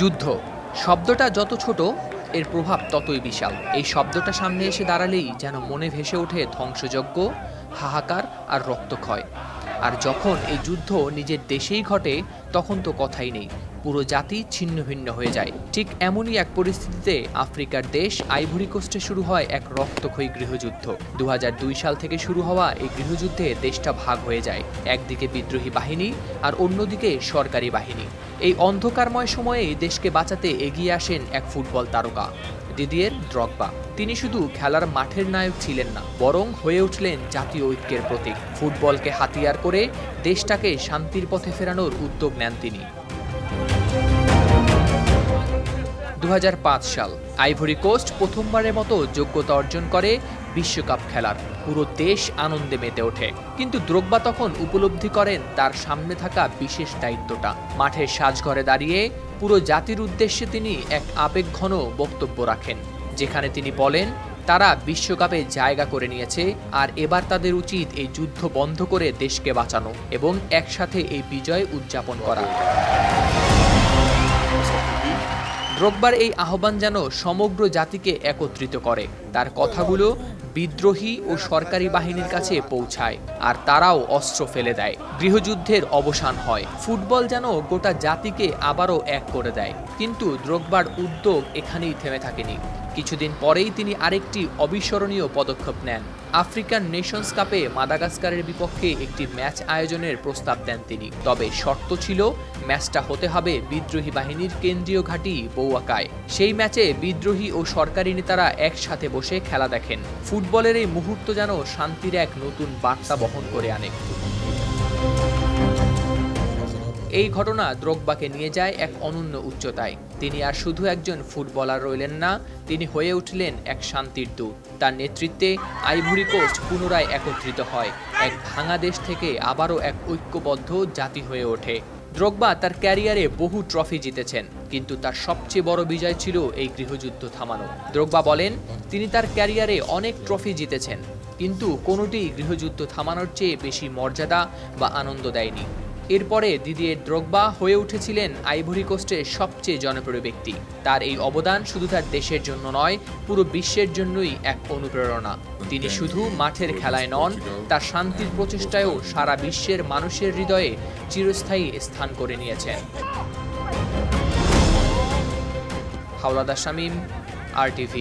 যুদ্ধ শব্দটা যত ছোট এর প্রভাব ততই বিশাল। এই শব্দটা সামনে এসে দাঁড়ালেই যেন মনে ভেসে ওঠে ধ্বংসযজ্ঞ, হাহাকার আর রক্তক্ষয়। আর যখন এই যুদ্ধ নিজের দেশেই ঘটে তখন তো কথাই নেই, পুরো জাতি ছিন্ন ভিন্ন হয়ে যায়। ঠিক এমনই এক পরিস্থিতিতে আফ্রিকার দেশ আইভরি কোস্টে শুরু হয় এক রক্তক্ষয়ী গৃহযুদ্ধ। ২০০২ সাল থেকে শুরু হওয়া এই গৃহযুদ্ধে দেশটা ভাগ হয়ে যায়, একদিকে বিদ্রোহী বাহিনী আর অন্যদিকে সরকারি বাহিনী। এই অন্ধকারময় সময়ে দেশকে বাঁচাতে এগিয়ে আসেন এক ফুটবল তারকা, দিদিয়ের দ্রগবা। তিনি শুধু খেলার মাঠের নায়ক ছিলেন না, বরং হয়ে উঠলেন জাতীয় ঐক্যের প্রতীক। ফুটবলকে হাতিয়ার করে দেশটাকে শান্তির পথে ফেরানোর উদ্যোগ নেন তিনি। ২০০৫ সাল আইভরি কোস্ট প্রথমবারের মতো যোগ্যতা অর্জন করে বিশ্বকাপ খেলার। পুরো দেশ আনন্দে মেতে ওঠে, কিন্তু দ্রগবা তখন উপলব্ধি করেন তার সামনে থাকা বিশেষ দায়িত্বটা। মাঠের সাজঘরে দাঁড়িয়ে পুরো জাতির উদ্দেশ্যে তিনি এক আবেগঘন বক্তব্য রাখেন, যেখানে তিনি বলেন তারা বিশ্বকাপে জায়গা করে নিয়েছে, আর এবার তাদের উচিত এই যুদ্ধ বন্ধ করে দেশকে বাঁচানো এবং একসাথে এই বিজয় উদযাপন করা। দ্রগবার এই আহ্বান যেন সমগ্র জাতিকে একত্রিত করে। তার কথাগুলো বিদ্রোহী ও সরকারি বাহিনীর কাছে পৌঁছায়, আর তারাও অস্ত্র ফেলে দেয়। গৃহযুদ্ধের অবসান হয়, ফুটবল যেন গোটা জাতিকে আবারও এক করে দেয়। কিন্তু দ্রগবার উদ্যোগ এখানেই থেমে থাকেনি। কিছুদিন পরেই তিনি আরেকটি অবিস্মরণীয় পদক্ষেপ নেন। আফ্রিকান নেশনস কাপে মাদাগাস্কারের বিপক্ষে একটি ম্যাচ আয়োজনের প্রস্তাব দেন তিনি। তবে শর্ত ছিল ম্যাচটা হতে হবে বিদ্রোহী বাহিনীর কেন্দ্রীয় ঘাঁটি বৌয়াকায়। সেই ম্যাচে বিদ্রোহী ও সরকারি নেতারা একসাথে বসে খেলা দেখেন। ফুটবলের এই মুহূর্ত যেন শান্তির এক নতুন বার্তা বহন করে আনে। এই ঘটনা দ্রগবাকে নিয়ে যায় এক অনন্য উচ্চতায়। তিনি আর শুধু একজন ফুটবলার রইলেন না, তিনি হয়ে উঠলেন এক শান্তির দূত। তার নেতৃত্বে আইভরি কোস্ট পুনরায় একত্রিত হয়, এক ভাঙা দেশ থেকে আবারও এক ঐক্যবদ্ধ জাতি হয়ে ওঠে। দ্রগবা তার ক্যারিয়ারে বহু ট্রফি জিতেছেন, কিন্তু তার সবচেয়ে বড় বিজয় ছিল এই গৃহযুদ্ধ থামানো। দ্রগবা বলেন তিনি তার ক্যারিয়ারে অনেক ট্রফি জিতেছেন, কিন্তু কোনোটিই গৃহযুদ্ধ থামানোর চেয়ে বেশি মর্যাদা বা আনন্দ দেয়নি। এরপরে দিদিয়ের দ্রগবা হয়ে উঠেছিলেন আইভরি কোস্টের সবচেয়ে জনপ্রিয় ব্যক্তি। তার এই অবদান শুধু তার দেশের জন্য নয়, পুরো বিশ্বের জন্যই এক অনুপ্রেরণা। তিনি শুধু মাঠের খেলায় নন, তার শান্তির প্রচেষ্টায়ও সারা বিশ্বের মানুষের হৃদয়ে চিরস্থায়ী স্থান করে নিয়েছেন। হাওলাদার শামীম, RTV।